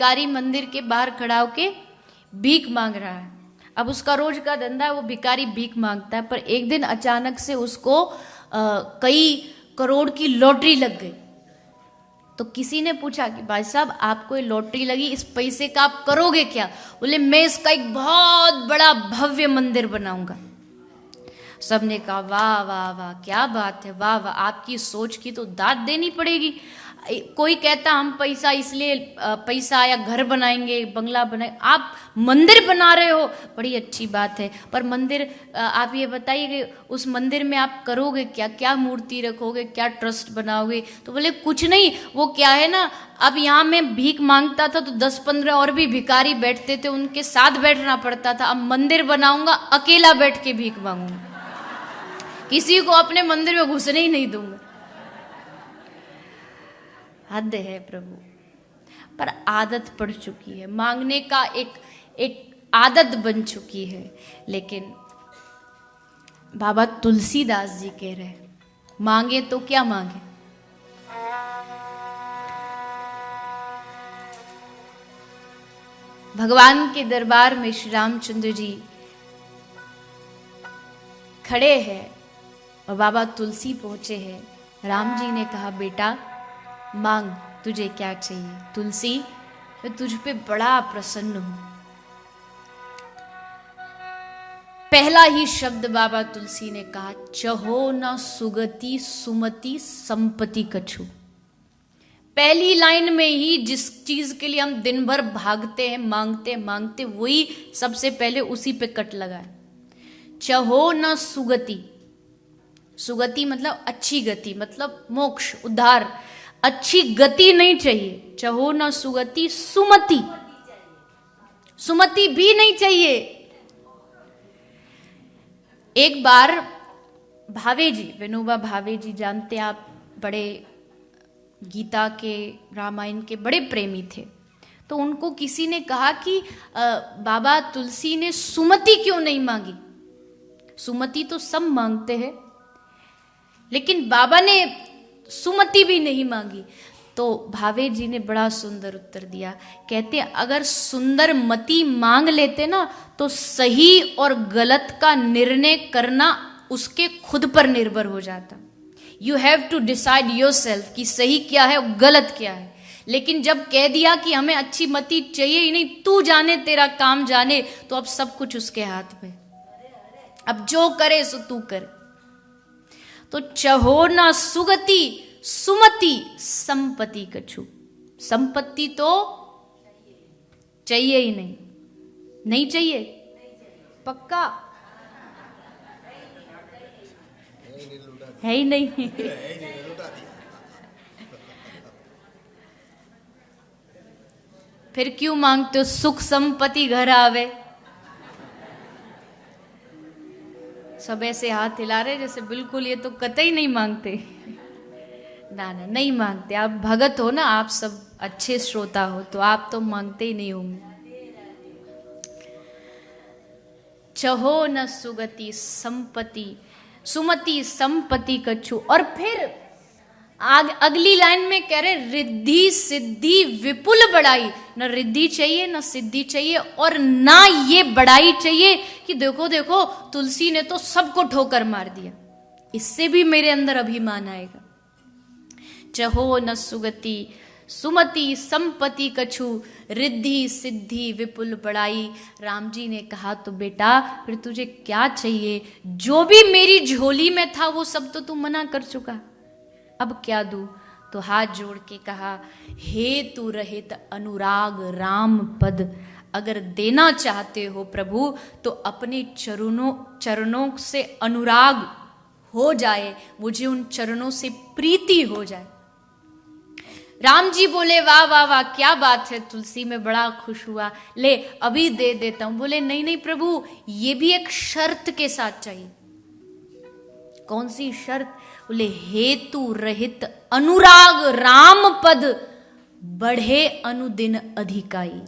भिखारी मंदिर के बाहर खड़ा होके भीख मांग रहा है। अब उसका रोज का धंधा है, वो भिखारी भीख मांगता है। पर एक दिन अचानक से उसको कई करोड़ की लॉटरी लग गई। तो किसी ने पूछा कि भाई साहब आपको ये लॉटरी लगी, इस पैसे का आप करोगे क्या? बोले मैं इसका एक बहुत बड़ा भव्य मंदिर बनाऊंगा। सबने कहा वाह वाह वाह, क्या बात है, वाह वाह, आपकी सोच की तो दाद देनी पड़ेगी। कोई कहता हम पैसा इसलिए पैसा या घर बनाएंगे, बंगला बनाए, आप मंदिर बना रहे हो, बड़ी अच्छी बात है। पर मंदिर आप ये बताइए कि उस मंदिर में आप करोगे क्या? क्या मूर्ति रखोगे, क्या ट्रस्ट बनाओगे? तो बोले कुछ नहीं, वो क्या है ना, अब यहाँ मैं भीख मांगता था तो 10-15 और भी भिखारी बैठते थे, उनके साथ बैठना पड़ता था। अब मंदिर बनाऊंगा, अकेला बैठ के भीख मांगूंगा, किसी को अपने मंदिर में घुसने ही नहीं दूंगा। हद है प्रभु। पर आदत पड़ चुकी है, मांगने का एक आदत बन चुकी है। लेकिन बाबा तुलसीदास जी कह रहे मांगे तो क्या मांगे? भगवान के दरबार में श्री रामचंद्र जी खड़े हैं और बाबा तुलसी पहुंचे हैं। राम जी ने कहा बेटा मांग, तुझे क्या चाहिए? तुलसी मैं तुझ पे बड़ा प्रसन्न हूं। पहला ही शब्द बाबा तुलसी ने कहा, चहो न सुगति सुमति संपत्ति कछु। पहली लाइन में ही जिस चीज के लिए हम दिन भर भागते हैं, मांगते मांगते, वही सबसे पहले उसी पे कट लगा है। चहो न सुगति, सुगति मतलब अच्छी गति, मतलब मोक्ष, उद्धार, अच्छी गति नहीं चाहिए। चहो न सुगति सुमति, सुमति भी नहीं चाहिए। एक बार भावे जी, विनोबा भावे जी, जानते आप, बड़े गीता के, रामायण के बड़े प्रेमी थे। तो उनको किसी ने कहा कि बाबा तुलसी ने सुमति क्यों नहीं मांगी? सुमति तो सब मांगते हैं, लेकिन बाबा ने सुमति भी नहीं मांगी। तो भावे जी ने बड़ा सुंदर उत्तर दिया। कहते अगर सुंदर मति मांग लेते ना तो सही और गलत का निर्णय करना उसके खुद पर निर्भर हो जाता। You have to decide yourself कि सही क्या है और गलत क्या है। लेकिन जब कह दिया कि हमें अच्छी मति चाहिए ही नहीं, तू जाने तेरा काम जाने, तो अब सब कुछ उसके हाथ में, अब जो करे सो तू कर। तो चहो ना सुगति सुमति संपत्ति कछु, संपत्ति तो चाहिए ही नहीं। नहीं चाहिए पक्का है ही नहीं। फिर क्यों मांगते हो? सुख संपत्ति घर आवे। सब ऐसे हाथ हिला रहे जैसे बिल्कुल ये तो कतई नहीं मांगते। ना ना, नहीं मांगते। आप भगत हो ना, आप सब अच्छे श्रोता हो, तो आप तो मांगते ही नहीं होंगे। चहो न सुगति संपत्ति सुमति संपत्ति कछु। और फिर अगली लाइन में कह रहे रिद्धि सिद्धि विपुल बड़ाई। न रिद्धि चाहिए, न सिद्धि चाहिए, और ना ये बड़ाई चाहिए कि देखो देखो तुलसी ने तो सबको ठोकर मार दिया, इससे भी मेरे अंदर अभिमान आएगा। चहो न सुगति सुमति संपत्ति कछु, रिद्धि सिद्धि विपुल बड़ाई। राम जी ने कहा तो बेटा फिर तुझे क्या चाहिए? जो भी मेरी झोली में था वो सब तो तू मना कर चुका, अब क्या दूं? तो हाथ जोड़ के कहा, हे तू रहित अनुराग राम पद, अगर देना चाहते हो प्रभु तो अपने चरणों से अनुराग हो जाए, मुझे उन चरणों से प्रीति हो जाए। राम जी बोले वाह वाह वाह, क्या बात है तुलसी, में बड़ा खुश हुआ, ले अभी दे देता हूं। बोले नहीं नहीं प्रभु, ये भी एक शर्त के साथ चाहिए। कौन सी शर्त? बोले हेतु रहित अनुराग राम पद, बढ़े अनुदिन अधिकाई।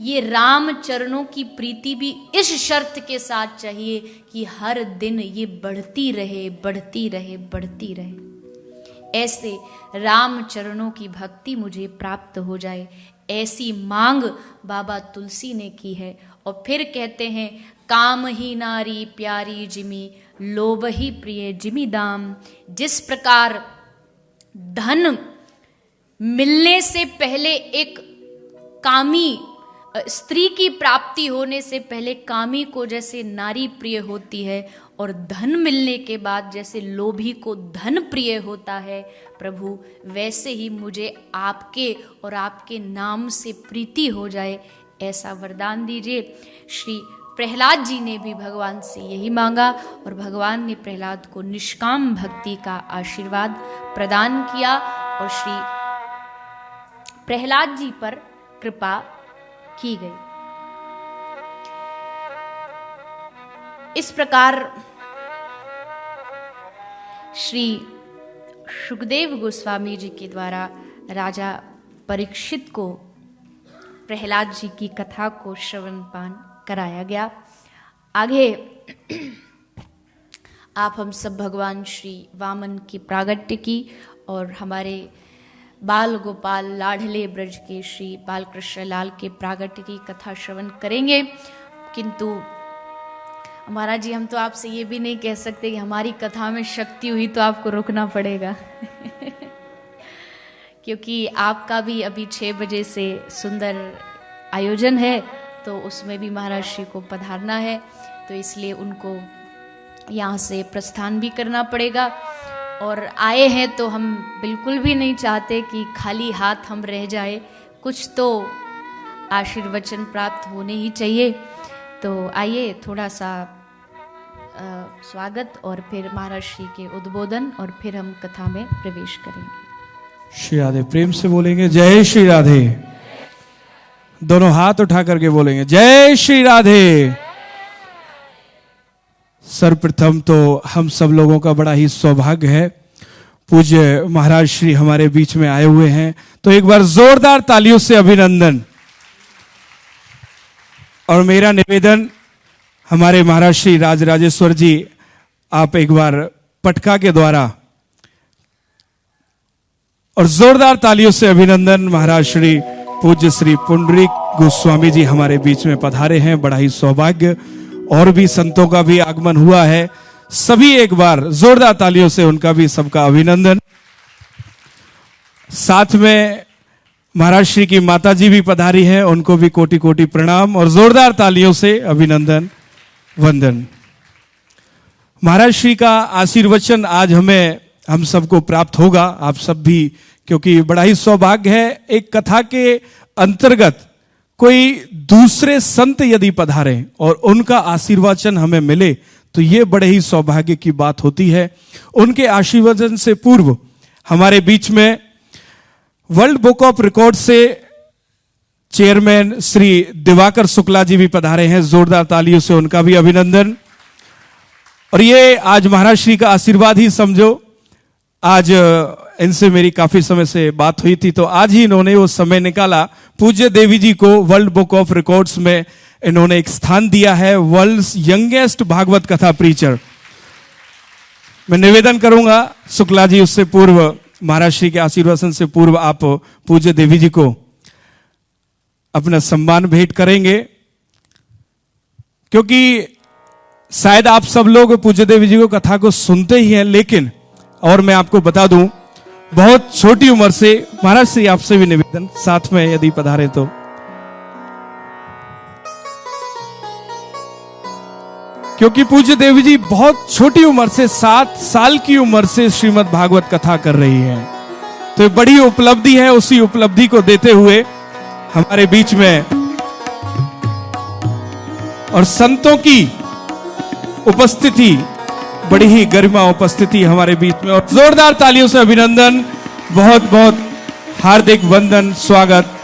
ये राम चरणों की प्रीति भी इस शर्त के साथ चाहिए कि हर दिन ये बढ़ती रहे बढ़ती रहे बढ़ती रहे। ऐसे राम चरणों की भक्ति मुझे प्राप्त हो जाए, ऐसी मांग बाबा तुलसी ने की है। और फिर कहते हैं, काम ही नारी प्यारी जिमी, लोभ ही प्रिय जिमी दाम। जिस प्रकार धन मिलने से पहले एक कामी स्त्री की प्राप्ति होने से पहले कामी को जैसे नारी प्रिय होती है, और धन मिलने के बाद जैसे लोभी को धन प्रिय होता है, प्रभु वैसे ही मुझे आपके और आपके नाम से प्रीति हो जाए, ऐसा वरदान दीजिए। श्री प्रहलाद जी ने भी भगवान से यही मांगा और भगवान ने प्रहलाद को निष्काम भक्ति का आशीर्वाद प्रदान किया और श्री प्रहलाद जी पर कृपा की गई। इस प्रकार श्री सुखदेव गोस्वामी जी के द्वारा राजा परीक्षित को प्रहलाद जी की कथा को श्रवण पान कराया गया। आगे आप हम सब भगवान श्री वामन की प्रागट्य की और हमारे बाल गोपाल लाडले ब्रज के श्री बालकृष्ण लाल के प्रागट्य की कथा श्रवण करेंगे। किंतु महाराज जी, हम तो आपसे ये भी नहीं कह सकते कि हमारी कथा में शक्ति हुई तो आपको रोकना पड़ेगा क्योंकि आपका भी अभी 6 बजे से सुंदर आयोजन है, तो उसमें भी महाराज श्री को पधारना है, तो इसलिए उनको यहाँ से प्रस्थान भी करना पड़ेगा। और आए हैं तो हम बिल्कुल भी नहीं चाहते कि खाली हाथ हम रह जाए, कुछ तो आशीर्वचन प्राप्त होने ही चाहिए। तो आइए थोड़ा सा स्वागत और फिर महाराज श्री के उद्बोधन और फिर हम कथा में प्रवेश करेंगे। श्री राधे। प्रेम से बोलेंगे जय श्री राधे। दोनों हाथ उठा करके बोलेंगे जय श्री राधे। सर्वप्रथम तो हम सब लोगों का बड़ा ही सौभाग्य है, पूज्य महाराज श्री हमारे बीच में आए हुए हैं, तो एक बार जोरदार तालियों से अभिनंदन। और मेरा निवेदन, हमारे महाराज श्री राजराजेश्वर जी, आप एक बार पटका के द्वारा और जोरदार तालियों से अभिनंदन। महाराज श्री पूज्य श्री पुंडरीक गोस्वामी जी हमारे बीच में पधारे हैं, बड़ा ही सौभाग्य। और भी संतों का भी आगमन हुआ है, सभी एक बार जोरदार तालियों से उनका भी सबका अभिनंदन। साथ में महाराज श्री की माता जी भी पधारी हैं, उनको भी कोटि कोटि प्रणाम और जोरदार तालियों से अभिनंदन वंदन। महाराज श्री का आशीर्वचन आज हम सबको प्राप्त होगा, आप सब भी, क्योंकि बड़ा ही सौभाग्य है एक कथा के अंतर्गत कोई दूसरे संत यदि पधारे और उनका आशीर्वचन हमें मिले तो ये बड़े ही सौभाग्य की बात होती है। उनके आशीर्वचन से पूर्व हमारे बीच में वर्ल्ड बुक ऑफ रिकॉर्ड से चेयरमैन श्री दिवाकर शुक्ला जी भी पधारे हैं, जोरदार तालियों से उनका भी अभिनंदन। और ये आज महाराज श्री का आशीर्वाद ही समझो, आज इनसे मेरी काफी समय से बात हुई थी, तो आज ही इन्होंने वो समय निकाला। पूज्य देवी जी को वर्ल्ड बुक ऑफ रिकॉर्ड्स में इन्होंने एक स्थान दिया है, वर्ल्ड्स यंगेस्ट भागवत कथा प्रीचर। मैं निवेदन करूंगा शुक्ला जी, उससे पूर्व महाराज श्री के आशीर्वचन से पूर्व आप पूज्य देवी जी को अपना सम्मान भेंट करेंगे, क्योंकि शायद आप सब लोग पूज्य देवी जी को कथा को सुनते ही हैं, लेकिन और मैं आपको बता दूं, बहुत छोटी उम्र से महाराज श्री आपसे भी निवेदन, साथ में यदि पधारे तो। क्योंकि पूज्य देवी जी बहुत छोटी उम्र से 7 साल की उम्र से श्रीमद् भागवत कथा कर रही हैं, तो बड़ी उपलब्धि है। उसी उपलब्धि को देते हुए हमारे बीच में और संतों की उपस्थिति, बड़ी ही गरिमा उपस्थिति हमारे बीच में, और जोरदार तालियों से अभिनंदन, बहुत बहुत हार्दिक वंदन, स्वागत।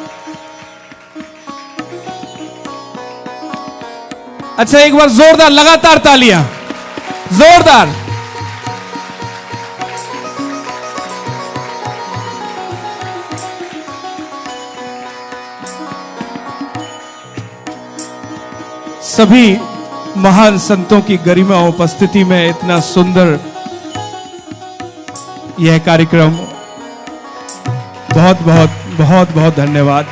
अच्छा, एक बार जोरदार लगातार तालियां, जोरदार। सभी महान संतों की गरिमा उपस्थिति में इतना सुंदर यह कार्यक्रम, बहुत बहुत बहुत बहुत धन्यवाद।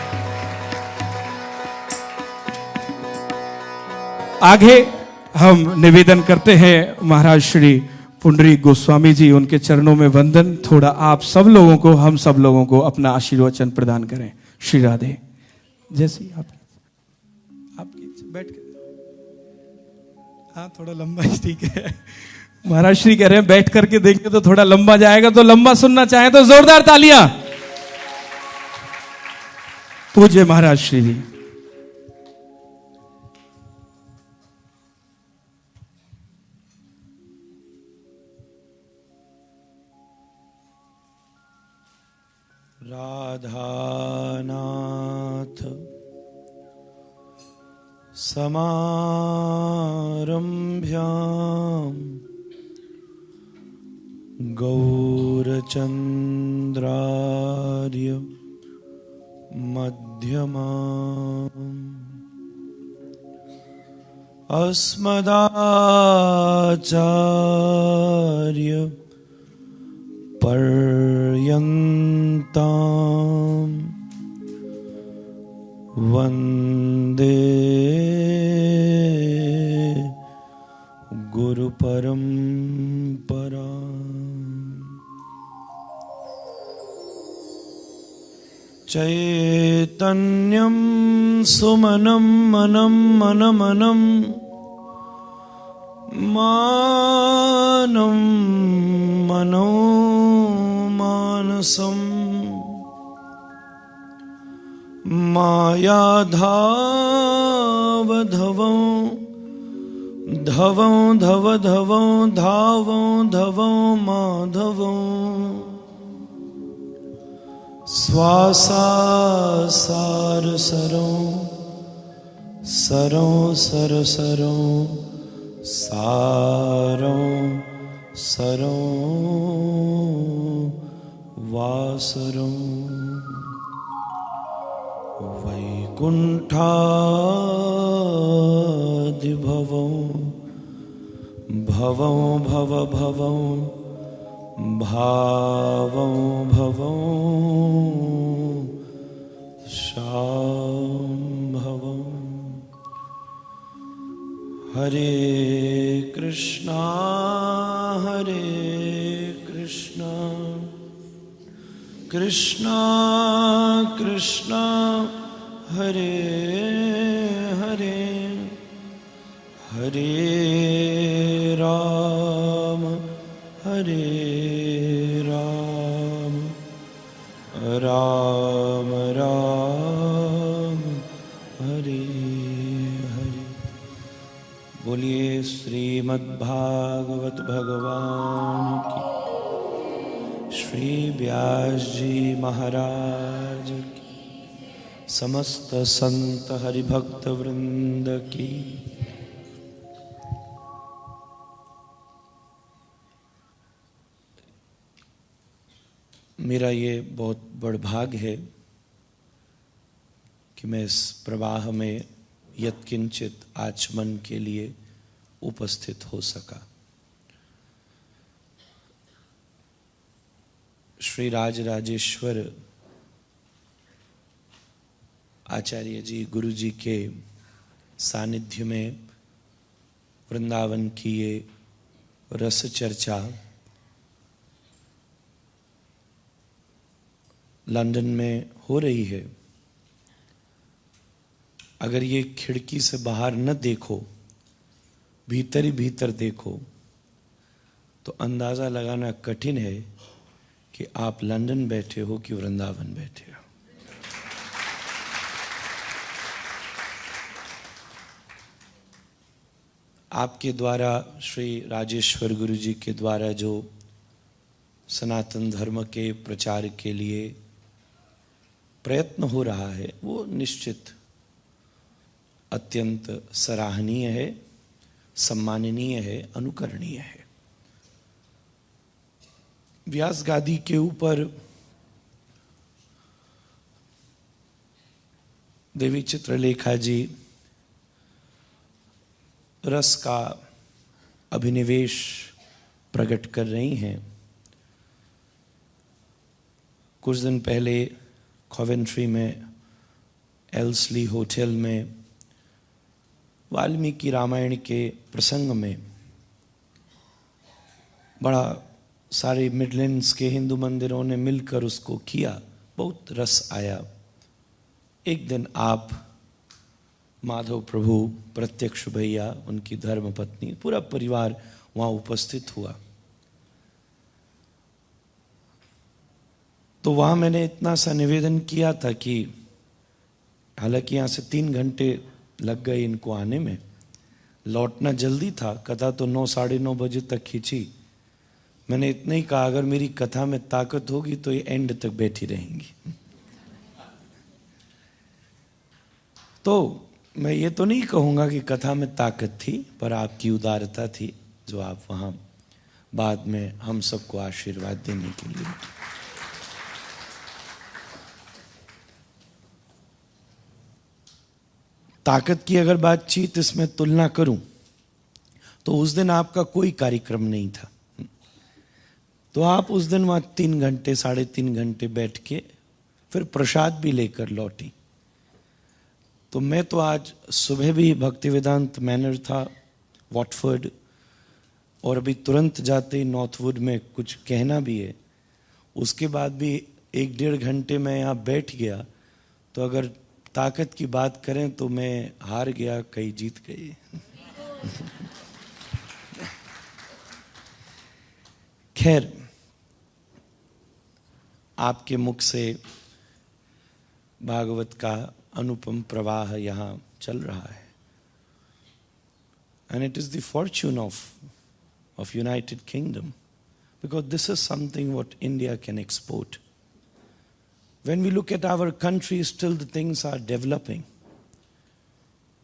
आगे हम निवेदन करते हैं महाराज श्री पुंडरीक गोस्वामी जी, उनके चरणों में वंदन। थोड़ा आप सब लोगों को, हम सब लोगों को अपना आशीर्वचन प्रदान करें। श्री राधे। जैसे आपकी बैठ के, हाँ थोड़ा लंबा ही ठीक है। महाराज श्री कह रहे हैं बैठ करके देंगे तो थोड़ा लंबा जाएगा, तो लंबा सुनना चाहें तो जोरदार तालियां। पूज्य महाराज श्री जी। राधानाथ समारम्भ्याम् गौरचन्द्रार्य मध्यमाम् अस्मदाचार्य पर्यन्ताम् वन्दे गुरुपरम्परा। चैतन्यं सुमनं मनं मनमनं मानं मनो मानसम् मायाधावधवं धवं धवधवं धावं धवं माधवं स्वासासारसरं सरं सरसरं सारं सरं वासरं वैकुण्ठादिभवं भवं भवभवं भावं भवं शाम्भवम्। हरे कृष्णा कृष्णा कृष्णा हरे हरे, हरे राम राम राम हरे हरे। बोलिए श्रीमद्भागवत भगवान की, श्री व्यास जी महाराज की, समस्त संत हरिभक्त वृंद की। मेरा ये बहुत बड़ भाग्य है कि मैं इस प्रवाह में यत्किंचित आचमन के लिए उपस्थित हो सका। श्री राजराजेश्वर आचार्य जी गुरु जी के सानिध्य में वृंदावन की ये रस चर्चा लंदन में हो रही है। अगर ये खिड़की से बाहर न देखो, भीतर ही भीतर देखो, तो अंदाजा लगाना कठिन है कि आप लंदन बैठे हो कि वृंदावन बैठे हो। आपके द्वारा, श्री राजेश्वर गुरु जी के द्वारा जो सनातन धर्म के प्रचार के लिए प्रयत्न हो रहा है, वो निश्चित अत्यंत सराहनीय है, सम्माननीय है, अनुकरणीय है। व्यास गादी के ऊपर देवी चित्रलेखा जी रस का अभिनिवेश प्रकट कर रही हैं। कुछ दिन पहले कॉवेंट्री में एल्सली होटल में वाल्मीकि रामायण के प्रसंग में बड़ा सारे मिडलैंड्स के हिंदू मंदिरों ने मिलकर उसको किया, बहुत रस आया। एक दिन आप, माधव प्रभु, प्रत्यक्ष भैया, उनकी धर्म पत्नी, पूरा परिवार वहां उपस्थित हुआ। तो वहां मैंने इतना सा निवेदन किया था कि हालांकि यहां से 3 घंटे लग गए इनको आने में, लौटना जल्दी था, कथा तो 9 साढ़े 9 बजे तक खींची। मैंने इतना ही कहा, अगर मेरी कथा में ताकत होगी तो ये एंड तक बैठी रहेंगी। तो मैं ये तो नहीं कहूंगा कि कथा में ताकत थी, पर आपकी उदारता थी जो आप वहां बाद में हम सबको आशीर्वाद देने के लिए। ताकत की अगर बातचीत इसमें तुलना करूं तो उस दिन आपका कोई कार्यक्रम नहीं था, तो आप उस दिन वहां 3 घंटे 3.5 घंटे बैठ के फिर प्रसाद भी लेकर लौटी। तो मैं तो आज सुबह भी भक्ति वेदांत मैनर था, वॉटफोर्ड, और अभी तुरंत जाते ही नॉर्थवुड में कुछ कहना भी है। उसके बाद भी 1-1.5 घंटे मैं यहाँ बैठ गया। तो अगर ताकत की बात करें तो मैं हार गया, कई जीत गए। खैर, आपके मुख से भागवत का अनुपम प्रवाह यहां चल रहा है। And it is the fortune of United Kingdom, because this is something what India can export. When we look at our country, still the things are developing.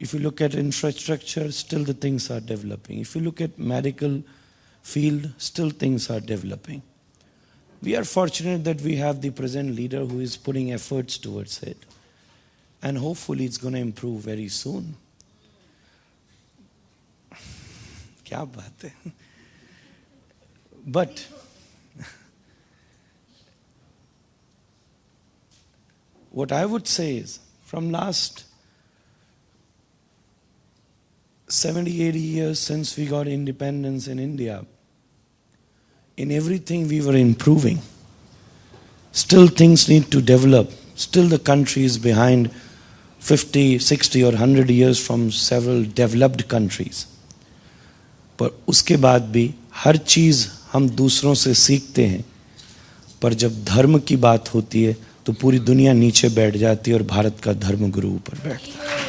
If you look at infrastructure, still the things are developing. If you look at medical field, still things are developing. We are fortunate that we have the present leader who is putting efforts towards it. And hopefully it's going to improve very soon. क्या बात है. But what I would say is, from last 70-80 years since we got independence in India, in everything we were improving. Still things need to develop. Still the country is behind 50, 60 or 100 years from several developed countries. पर उसके बाद भी हर चीज हम दूसरों से सीखते हैं, पर जब धर्म की बात होती है तो पूरी दुनिया नीचे बैठ जाती है और भारत का धर्म गुरु ऊपर बैठता है.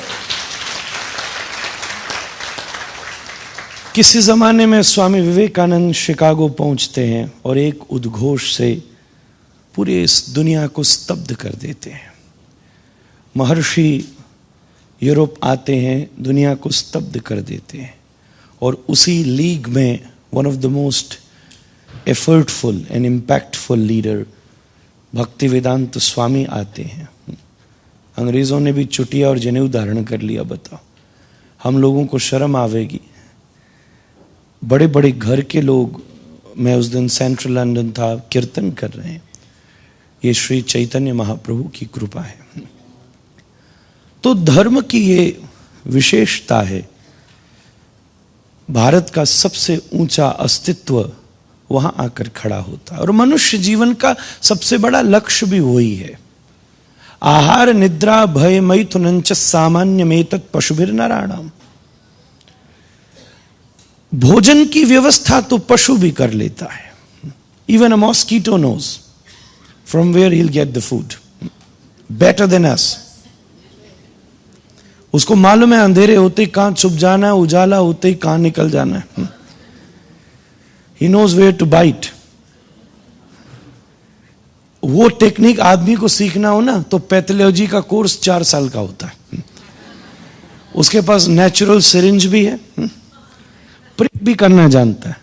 किसी जमाने में स्वामी विवेकानंद शिकागो पहुंचते हैं और एक उद्घोष से पूरी इस दुनिया को स्तब्ध कर देते हैं. महर्षि यूरोप आते हैं, दुनिया को स्तब्ध कर देते हैं. और उसी लीग में one of the most effortful and impactful leader भक्ति वेदांत स्वामी आते हैं. अंग्रेजों ने भी चुटिया और जनेऊ धारण कर लिया. बताओ, हम लोगों को शर्म आवेगी. बड़े बड़े घर के लोग, मैं उस दिन सेंट्रल लंदन था, कीर्तन कर रहे हैं. ये श्री चैतन्य महाप्रभु की कृपा है. तो धर्म की ये विशेषता है. भारत का सबसे ऊंचा अस्तित्व वहां आकर खड़ा होता है. और मनुष्य जीवन का सबसे बड़ा लक्ष्य भी वही है. आहार निद्रा भय मैथुनंच सामान्य में तत् पशुभिर नराणाम. भोजन की व्यवस्था तो पशु भी कर लेता है. Even a mosquito knows from where he will get the food better than us. उसको मालूम है अंधेरे होते ही कहां छुप जाना है, उजाला होते ही कहां निकल जाना है. He knows where to bite. वो टेक्निक आदमी को सीखना हो ना तो पैथोलॉजी का कोर्स 4 साल का होता है. उसके पास नेचुरल सिरिंज भी है, प्रिक भी करना जानता है.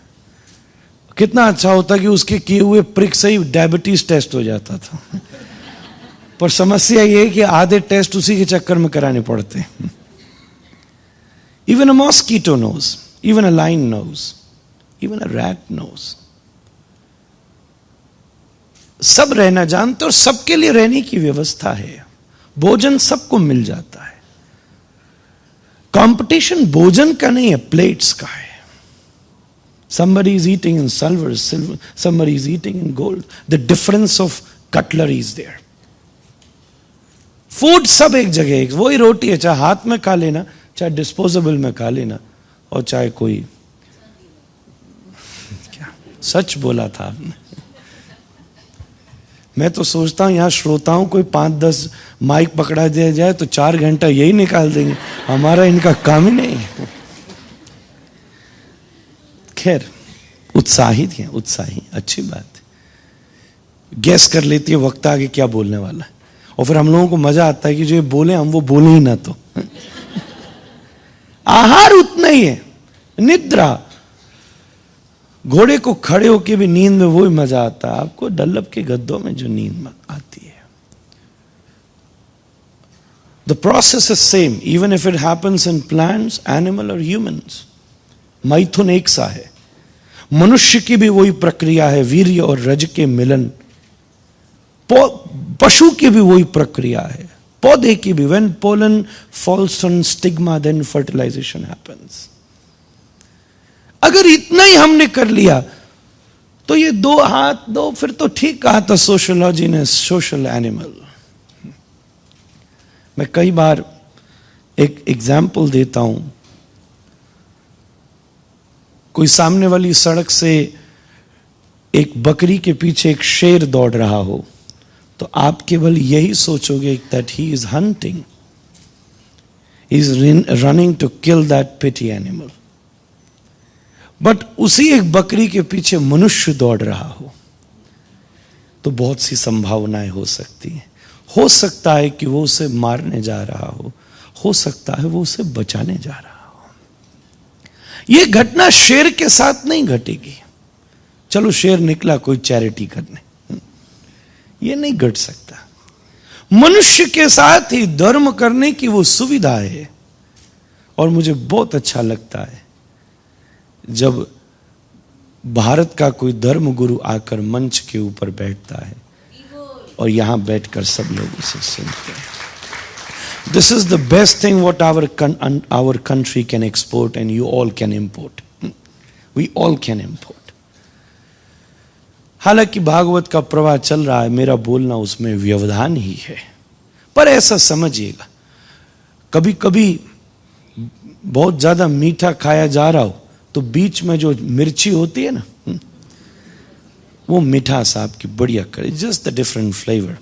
कितना अच्छा होता कि उसके किए हुए प्रिक से ही डायबिटीज टेस्ट हो जाता था. पर समस्या यह है कि आधे टेस्ट उसी के चक्कर में कराने पड़ते हैं. Even a mosquito knows, even a lion knows, even a rat knows. सब रहना जानते और सबके लिए रहने की व्यवस्था है. भोजन सबको मिल जाता है. कंपटीशन भोजन का नहीं है, प्लेट्स का है. Somebody is eating in silver, somebody is eating in gold. The difference of cutlery is there. Food सब एक जगह है. वही रोटी है, चाहे हाथ में खा लेना, चाहे डिस्पोजेबल में खा लेना, और चाहे कोई, क्या सच बोला था आपने. मैं तो सोचता हूं यहां श्रोताओं को 5-10 माइक पकड़ा दिया जाए तो 4 घंटा यही निकाल देंगे. हमारा इनका काम ही नहीं है. खैर, उत्साहित हैं, उत्साही, अच्छी बात है. गैस कर लेती है वक्त आगे क्या बोलने वाला है, और फिर हम लोगों को मजा आता है कि जो ये बोले हम वो बोले ही ना. तो आहार उतना ही है. निद्रा, घोड़े को खड़े होके भी नींद में वही मजा आता है. आपको डल्लब के गद्दों में जो नींद आती है. The process is same even if it happens in plants, animal और ह्यूमंस. मैथुन एक सा है. मनुष्य की भी वही प्रक्रिया है, वीर्य और रज के मिलन. पशु की भी वही प्रक्रिया है. पौधे की भी. When pollen falls on stigma then fertilization happens. अगर इतना ही हमने कर लिया तो ये 2 हाथ दो, फिर तो ठीक कहा था सोशियोलॉजी ने, सोशल एनिमल. मैं कई बार एक एग्जाम्पल देता हूं. कोई सामने वाली सड़क से एक बकरी के पीछे एक शेर दौड़ रहा हो तो आप केवल यही सोचोगे that he is hunting, he is running to kill that pity animal. But उसी एक बकरी के पीछे मनुष्य दौड़ रहा हो तो बहुत सी संभावनाएं हो सकती हैं. हो सकता है कि वो उसे मारने जा रहा हो सकता है वो उसे बचाने जा रहा हो. यह घटना शेर के साथ नहीं घटेगी. चलो शेर निकला कोई चैरिटी करने, यह नहीं घट सकता. मनुष्य के साथ ही धर्म करने की वो सुविधा है. और मुझे बहुत अच्छा लगता है जब भारत का कोई धर्म गुरु आकर मंच के ऊपर बैठता है और यहां बैठकर सब लोग उसे सुनते हैं. This is the best thing what our country can export and you all can import. We all can import. हालांकि भागवत का प्रवाह चल रहा है, मेरा बोलना उसमें व्यवधान ही है. पर ऐसा समझिएगा, कभी कभी बहुत ज्यादा मीठा खाया जा रहा हो तो बीच में जो मिर्ची होती है ना, वो मिठास आपकी बढ़िया करे. Just the different flavour.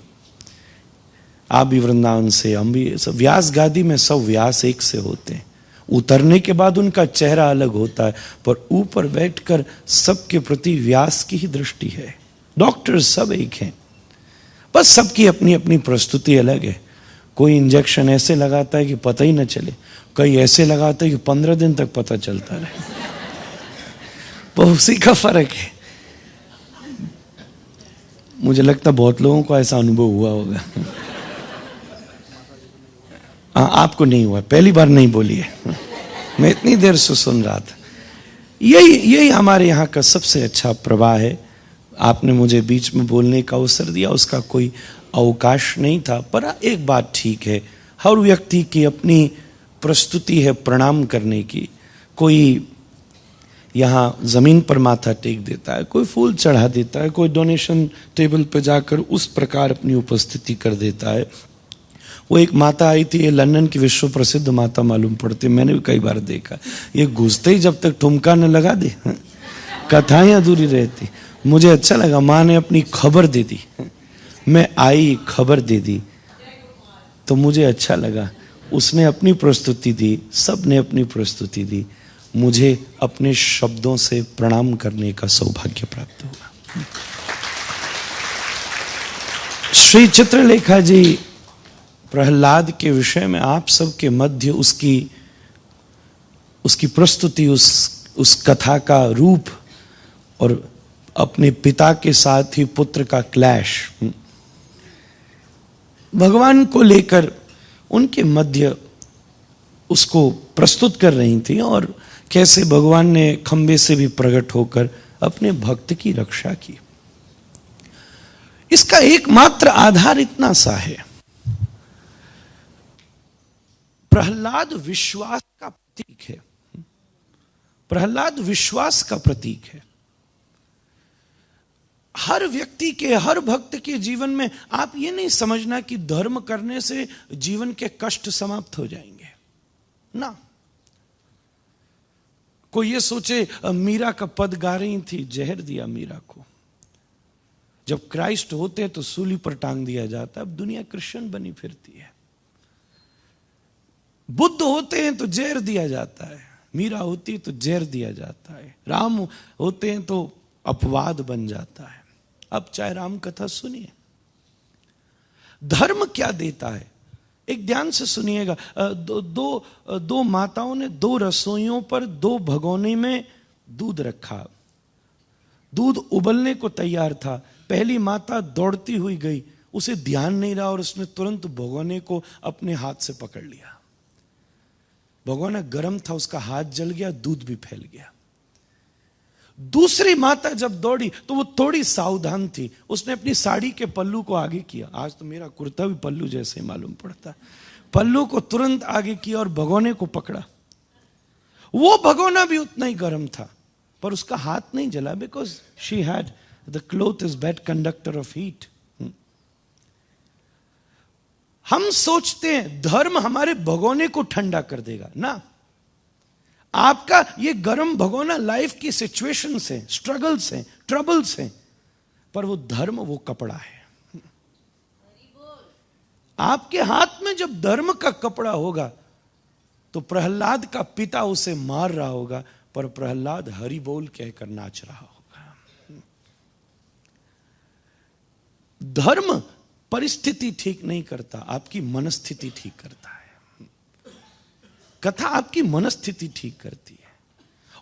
आप भी वृंदावन से, हम भी, सब व्यास गादी में सब व्यास एक से होते हैं. उतरने के बाद उनका चेहरा अलग होता है, पर ऊपर बैठकर सबके प्रति व्यास की ही दृष्टि है. डॉक्टर सब एक हैं, बस सबकी अपनी अपनी प्रस्तुति अलग है. कोई इंजेक्शन ऐसे लगाता है कि पता ही ना चले, कई ऐसे लगाता है कि 15 दिन तक पता चलता रहे. उसी का फर्क है. मुझे लगता बहुत लोगों को ऐसा अनुभव हुआ होगा. आपको नहीं हुआ, पहली बार नहीं बोली है. मैं इतनी देर से सुन रहा था. यही हमारे यहाँ का सबसे अच्छा प्रवाह है. आपने मुझे बीच में बोलने का अवसर दिया, उसका कोई अवकाश नहीं था. पर एक बात ठीक है, हर व्यक्ति की अपनी प्रस्तुति है प्रणाम करने की. कोई यहाँ जमीन पर माथा टेक देता है, कोई फूल चढ़ा देता है, कोई डोनेशन टेबल पर जाकर उस प्रकार अपनी उपस्थिति कर देता है. वो एक माता आई थी, ये लंदन की विश्व प्रसिद्ध माता मालूम पड़ती, मैंने भी कई बार देखा. ये घुसते ही जब तक ठुमका न लगा दे कथाएं अधूरी रहती. मुझे अच्छा लगा, माँ ने अपनी खबर दे दी. मैं आई, खबर दे दी, तो मुझे अच्छा लगा. उसने अपनी प्रस्तुति दी, सब ने अपनी प्रस्तुति दी. मुझे अपने शब्दों से प्रणाम करने का सौभाग्य प्राप्त हुआ. श्री चित्रलेखा जी प्रहलाद के विषय में आप सबके मध्य उसकी प्रस्तुति, उस कथा का रूप और अपने पिता के साथ ही पुत्र का क्लैश, भगवान को लेकर उनके मध्य उसको प्रस्तुत कर रही थी. और कैसे भगवान ने खंबे से भी प्रकट होकर अपने भक्त की रक्षा की. इसका एकमात्र आधार इतना सा है, प्रहलाद विश्वास का प्रतीक है, प्रहलाद विश्वास का प्रतीक है। हर व्यक्ति के, हर भक्त के जीवन में आप ये नहीं समझना कि धर्म करने से जीवन के कष्ट समाप्त हो जाएंगे ना। कोई ये सोचे मीरा का पद गा रही थी, जहर दिया मीरा को। जब क्राइस्ट होते तो सूली पर टांग दिया जाता, अब दुनिया क्रिश्चियन बनी फिरती है। बुद्ध होते हैं तो जहर दिया जाता है, मीरा होती है तो जहर दिया जाता है, राम होते हैं तो अपवाद बन जाता है। अब चाहे राम कथा सुनिए। धर्म क्या देता है, एक ध्यान से सुनिएगा। दो माताओं ने 2 रसोइयों पर 2 भगोने में दूध रखा। दूध उबलने को तैयार था। पहली माता दौड़ती हुई गई, उसे ध्यान नहीं रहा और उसने तुरंत भगोने को अपने हाथ से पकड़ लिया। भगोना गर्म था, उसका हाथ जल गया, दूध भी फैल गया। दूसरी माता जब दौड़ी तो वो थोड़ी सावधान थी, उसने अपनी साड़ी के पल्लू को आगे किया। आज तो मेरा कुर्ता भी पल्लू जैसे ही मालूम पड़ता। पल्लू को तुरंत आगे किया और भगोने को पकड़ा। वो भगोना भी उतना ही गर्म था, पर उसका हाथ नहीं जला, because she had the cloth is bad conductor of heat. हम सोचते हैं धर्म हमारे भगोने को ठंडा कर देगा ना। आपका ये गर्म भगोना लाइफ की सिचुएशन से, स्ट्रगल से, ट्रबल से, पर वो धर्म, वो कपड़ा है। आपके हाथ में जब धर्म का कपड़ा होगा तो प्रहलाद का पिता उसे मार रहा होगा, पर प्रहलाद हरि बोल कहकर नाच रहा होगा। धर्म परिस्थिति ठीक नहीं करता, आपकी मनस्थिति ठीक करता है। कथा आपकी मनस्थिति ठीक करती है।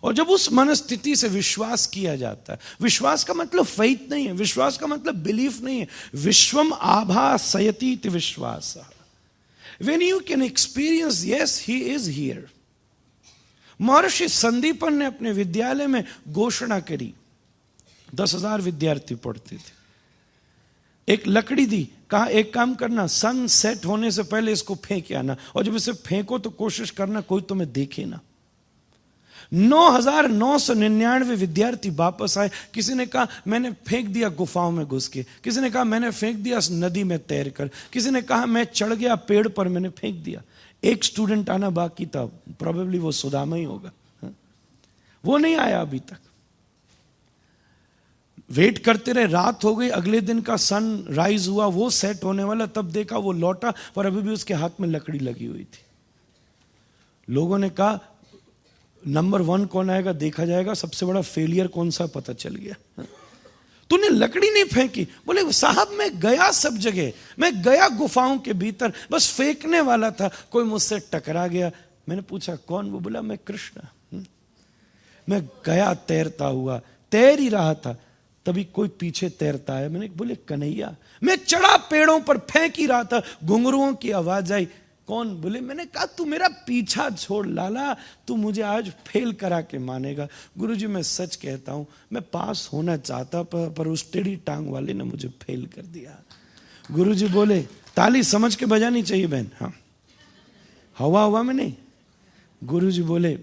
और जब उस मनस्थिति से विश्वास किया जाता है, विश्वास का मतलब फेथ नहीं है, विश्वास का मतलब बिलीफ नहीं है। विश्वम आभासयति इति विश्वास। When you can experience, yes, he is here. महर्षि संदीपन ने अपने विद्यालय में घोषणा करी। 10,000 विद्यार्थी पढ़ते थे। एक लकड़ी दी, कहा एक काम करना, सन सेट होने से पहले इसको फेंक आना, और जब इसे फेंको तो कोशिश करना कोई तुम्हें देखे ना। 9,999 विद्यार्थी वापस आए। किसी ने कहा मैंने फेंक दिया गुफाओं में घुस के, किसी ने कहा मैंने फेंक दिया नदी में तैर कर, किसी ने कहा मैं चढ़ गया पेड़ पर, मैंने फेंक दिया। एक स्टूडेंट आना बाकी था, प्रोबेबली वो सुदामा ही होगा। वो नहीं आया अभी तक। वेट करते रहे, रात हो गई, अगले दिन का सन राइज हुआ, वो सेट होने वाला, तब देखा वो लौटा, पर अभी भी उसके हाथ में लकड़ी लगी हुई थी। लोगों ने कहा नंबर 1 कौन आएगा देखा जाएगा, सबसे बड़ा फेलियर कौन सा पता चल गया। तूने लकड़ी नहीं फेंकी। बोले साहब मैं गया सब जगह, मैं गया गुफाओं के भीतर, बस फेंकने वाला था, कोई मुझसे टकरा गया। मैंने पूछा कौन? वो बोला मैं कृष्ण। मैं गया तैरता हुआ, तैर ही रहा था, तभी कोई पीछे तैरता है। मैंने बोले कन्हैया। मैं चढ़ा पेड़ों पर, फेंक ही रहा था, घुंघरुओं की आवाज आई, कौन? बोले मैंने कहा तू मेरा पीछा छोड़ लाला, तू मुझे आज फेल करा के मानेगा। गुरुजी मैं सच कहता हूं, मैं पास होना चाहता पर उस टेढ़ी टांग वाले ने मुझे फेल कर दिया। गुरुजी बोले ताली समझ के बजानी चाहिए बहन, हाँ हवा हवा में नहीं। गुरुजी बोले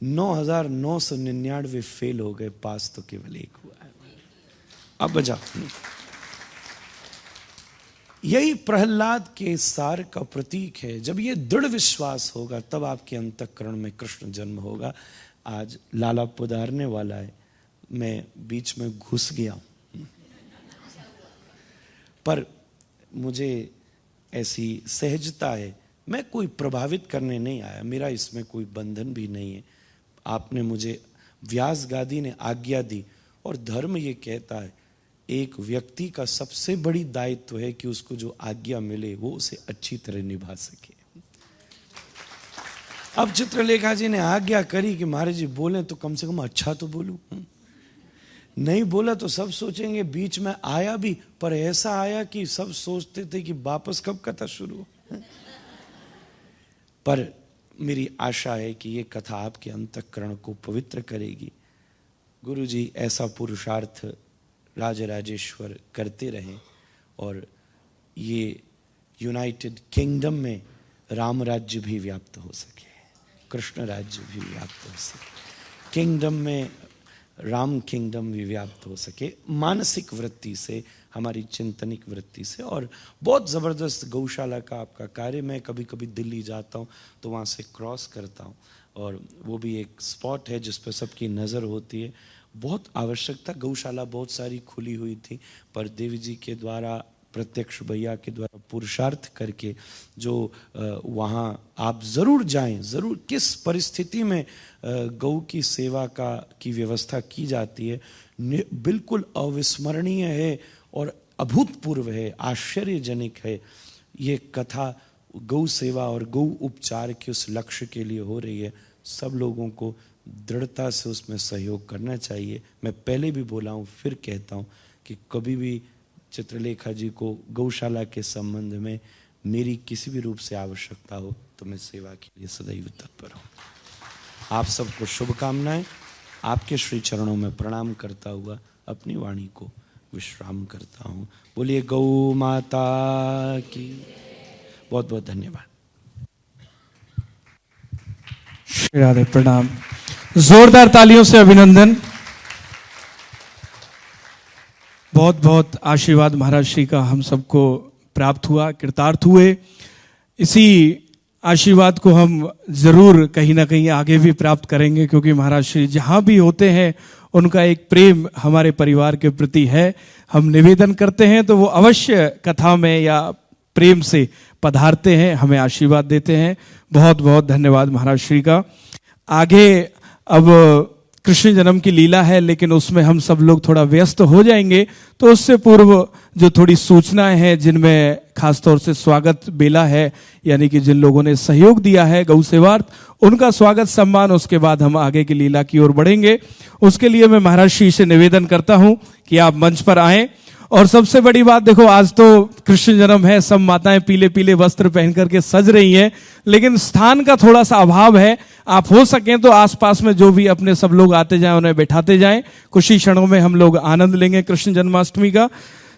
9,999 फेल हो गए, पास तो केवल एक हुआ है। अब बजा। यही प्रहलाद के सार का प्रतीक है। जब ये दृढ़ विश्वास होगा तब आपके अंतःकरण में कृष्ण जन्म होगा। आज लाला पुदारने वाला है, मैं बीच में घुस गया, पर मुझे ऐसी सहजता है, मैं कोई प्रभावित करने नहीं आया, मेरा इसमें कोई बंधन भी नहीं है। आपने मुझे, व्यास गादी ने आज्ञा दी, और धर्म ये कहता है एक व्यक्ति का सबसे बड़ी दायित्व है कि उसको जो आज्ञा मिले वो उसे अच्छी तरह निभा सके। अब चित्रलेखा जी ने आज्ञा करी कि महाराज जी बोले तो कम से कम अच्छा तो बोलूं, नहीं बोला तो सब सोचेंगे बीच में आया भी, पर ऐसा आया कि सब सोचते थे कि वापस कब कथा शुरू हो। पर मेरी आशा है कि ये कथा आपके अंतःकरण को पवित्र करेगी। गुरु जी ऐसा पुरुषार्थ राजराजेश्वर करते रहें, और ये यूनाइटेड किंगडम में राम राज्य भी व्याप्त हो सके। कृष्ण राज्य भी व्याप्त हो सके, किंगडम में राम किंगडम भी व्याप्त हो सके, मानसिक वृत्ति से, हमारी चिंतनिक वृत्ति से। और बहुत ज़बरदस्त गौशाला का आपका कार्य, मैं कभी कभी दिल्ली जाता हूँ तो वहाँ से क्रॉस करता हूँ और वो भी एक स्पॉट है जिस पर सबकी नज़र होती है। बहुत आवश्यकता, गौशाला बहुत सारी खुली हुई थी, पर देवी जी के द्वारा, प्रत्यक्ष भैया के द्वारा पुरुषार्थ करके जो वहाँ आप ज़रूर जाएं, ज़रूर। किस परिस्थिति में गौ की सेवा की व्यवस्था की जाती है, बिल्कुल अविस्मरणीय है और अभूतपूर्व है, आश्चर्यजनक है। ये कथा गौ सेवा और गौ उपचार के उस लक्ष्य के लिए हो रही है। सब लोगों को दृढ़ता से उसमें सहयोग करना चाहिए। मैं पहले भी बोला हूँ, फिर कहता हूँ कि कभी भी चित्रलेखा जी को गौशाला के संबंध में मेरी किसी भी रूप से आवश्यकता हो तो मैं सेवा के लिए सदैव तत्पर हूँ। आप सबको शुभकामनाएं। आपके श्री चरणों में प्रणाम करता हुआ अपनी वाणी को विश्राम करता हूँ। बोलिए गौ माता की। बहुत बहुत धन्यवाद। श्री राधे, प्रणाम। जोरदार तालियों से अभिनंदन। बहुत बहुत आशीर्वाद महाराज श्री का हम सबको प्राप्त हुआ, कृतार्थ हुए। इसी आशीर्वाद को हम जरूर कहीं ना कहीं आगे भी प्राप्त करेंगे, क्योंकि महाराज श्री जहां भी होते हैं उनका एक प्रेम हमारे परिवार के प्रति है। हम निवेदन करते हैं तो वो अवश्य कथा में या प्रेम से पधारते हैं, हमें आशीर्वाद देते हैं। बहुत बहुत धन्यवाद महाराज श्री का। आगे अब कृष्ण जन्म की लीला है, लेकिन उसमें हम सब लोग थोड़ा व्यस्त हो जाएंगे, तो उससे पूर्व जो थोड़ी सूचनाएं हैं, जिनमें खासतौर से स्वागत बेला है, यानी कि जिन लोगों ने सहयोग दिया है गौ सेवार्थ, उनका स्वागत सम्मान, उसके बाद हम आगे की लीला की ओर बढ़ेंगे। उसके लिए मैं महाराज श्री से निवेदन करता हूं कि आप मंच पर आएं। और सबसे बड़ी बात देखो, आज तो कृष्ण जन्म है, सब माताएं पीले पीले वस्त्र पहन करके सज रही हैं, लेकिन स्थान का थोड़ा सा अभाव है। आप हो सकें तो आसपास में जो भी अपने सब लोग आते जाएं उन्हें बैठाते जाएं। कुछ ही क्षणों में हम लोग आनंद लेंगे कृष्ण जन्माष्टमी का,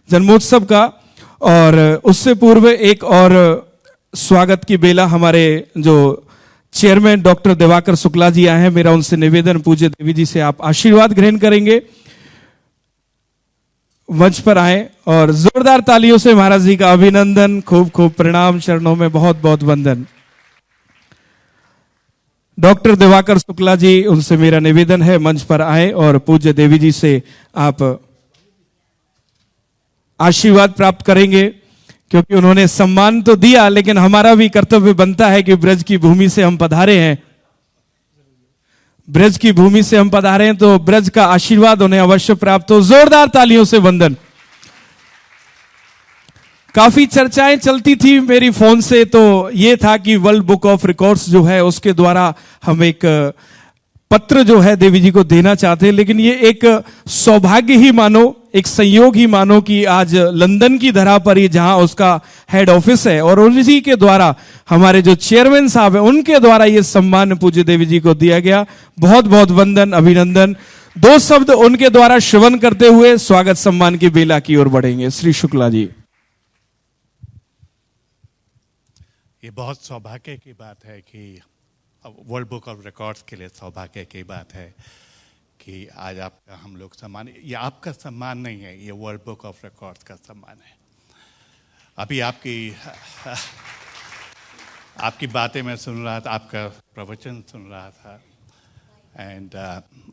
जन्मोत्सव का। और उससे पूर्व एक और स्वागत की बेला हमारे जो चेयरमैन डॉक्टर दिवाकर शुक्ला जी आए हैं, मेरा उनसे निवेदन, पूज्य देवी जी से आप आशीर्वाद ग्रहण करेंगे। मंच पर आए और जोरदार तालियों से महाराज जी का अभिनंदन, खूब खूब प्रणाम, चरणों में बहुत बहुत वंदन। डॉक्टर दिवाकर शुक्ला जी, उनसे मेरा निवेदन है मंच पर आए और पूज्य देवी जी से आप आशीर्वाद प्राप्त करेंगे, क्योंकि उन्होंने सम्मान तो दिया, लेकिन हमारा भी कर्तव्य बनता है कि ब्रज की भूमि से हम पधारे हैं, ब्रज की भूमि से हम पधारे हैं, तो ब्रज का आशीर्वाद उन्हें अवश्य प्राप्त हो। जोरदार तालियों से वंदन। काफी चर्चाएं चलती थी मेरी फोन से, तो ये था कि वर्ल्ड बुक ऑफ रिकॉर्ड्स जो है उसके द्वारा हम एक पत्र जो है देवी जी को देना चाहते हैं, लेकिन ये एक सौभाग्य ही मानो, एक संयोग ही मानो कि आज लंदन की धरा पर ही, जहां उसका हेड ऑफिस है, और उन्हीं के द्वारा हमारे जो चेयरमैन साहब हैं उनके द्वारा ये सम्मान पूज्य देवी जी को दिया गया। बहुत बहुत वंदन, अभिनंदन। दो शब्द उनके द्वारा श्रवण करते हुए स्वागत सम्मान की बेला की ओर बढ़ेंगे। श्री शुक्ला जी। ये बहुत सौभाग्य की बात है कि वर्ल्ड बुक ऑफ रिकॉर्ड्स के लिए सौभाग्य की बात है कि आज आपका हम लोग सम्मान, ये आपका सम्मान नहीं है, ये वर्ल्ड बुक ऑफ रिकॉर्ड्स का सम्मान है। अभी आपकी बातें मैं सुन रहा था, आपका प्रवचन सुन रहा था, and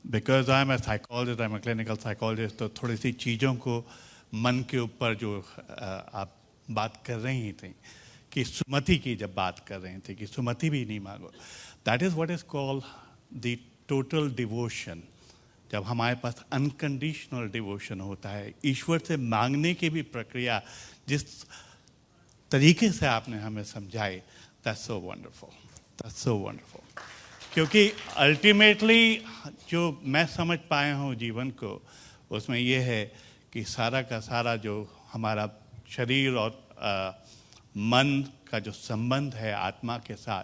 because I am a psychologist, I am a clinical psychologist, तो थोड़ी सी चीज़ों को मन के ऊपर जो आप बात कर रही थी कि सुमति की जब बात कर रहे थे कि सुमति भी नहीं मांगो, that is what is called the total devotion. जब हमारे पास अनकंडीशनल डिवोशन होता है, ईश्वर से मांगने की भी प्रक्रिया जिस तरीके से आपने हमें समझाई, that's so wonderful, that's so wonderful. क्योंकि अल्टीमेटली जो मैं समझ पाया हूँ जीवन को, उसमें यह है कि सारा का सारा जो हमारा शरीर और मन का जो संबंध है आत्मा के साथ,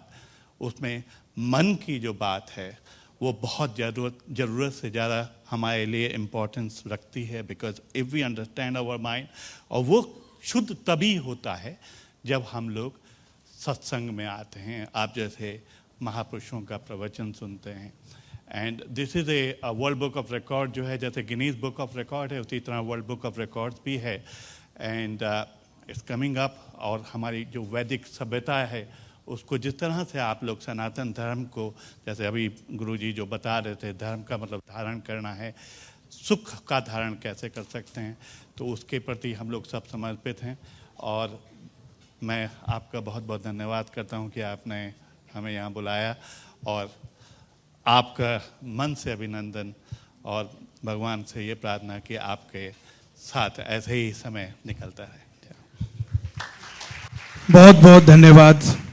उसमें मन की जो बात है वो बहुत ज़रूरत से ज़्यादा हमारे लिए इम्पोर्टेंस रखती है। Because if we understand our mind, और वो शुद्ध तभी होता है जब हम लोग सत्संग में आते हैं। आप जैसे महापुरुषों का प्रवचन सुनते हैं। And this is a world book of record जो है, जैसे गिनीज बुक ऑफ रिकॉर्ड है उसी तरह वर्ल्ड बुक ऑफ रिकॉर्ड्स भी है। And it's coming up. और हमारी जो वैदिक सभ्यता है उसको जिस तरह से आप लोग सनातन धर्म को, जैसे अभी गुरुजी जो बता रहे थे, धर्म का मतलब धारण करना है, सुख का धारण कैसे कर सकते हैं, तो उसके प्रति हम लोग सब समर्पित हैं। और मैं आपका बहुत बहुत धन्यवाद करता हूं कि आपने हमें यहाँ बुलाया, और आपका मन से अभिनंदन, और भगवान से ये प्रार्थना कि आपके साथ ऐसे ही समय निकलता रहे। बहुत बहुत धन्यवाद।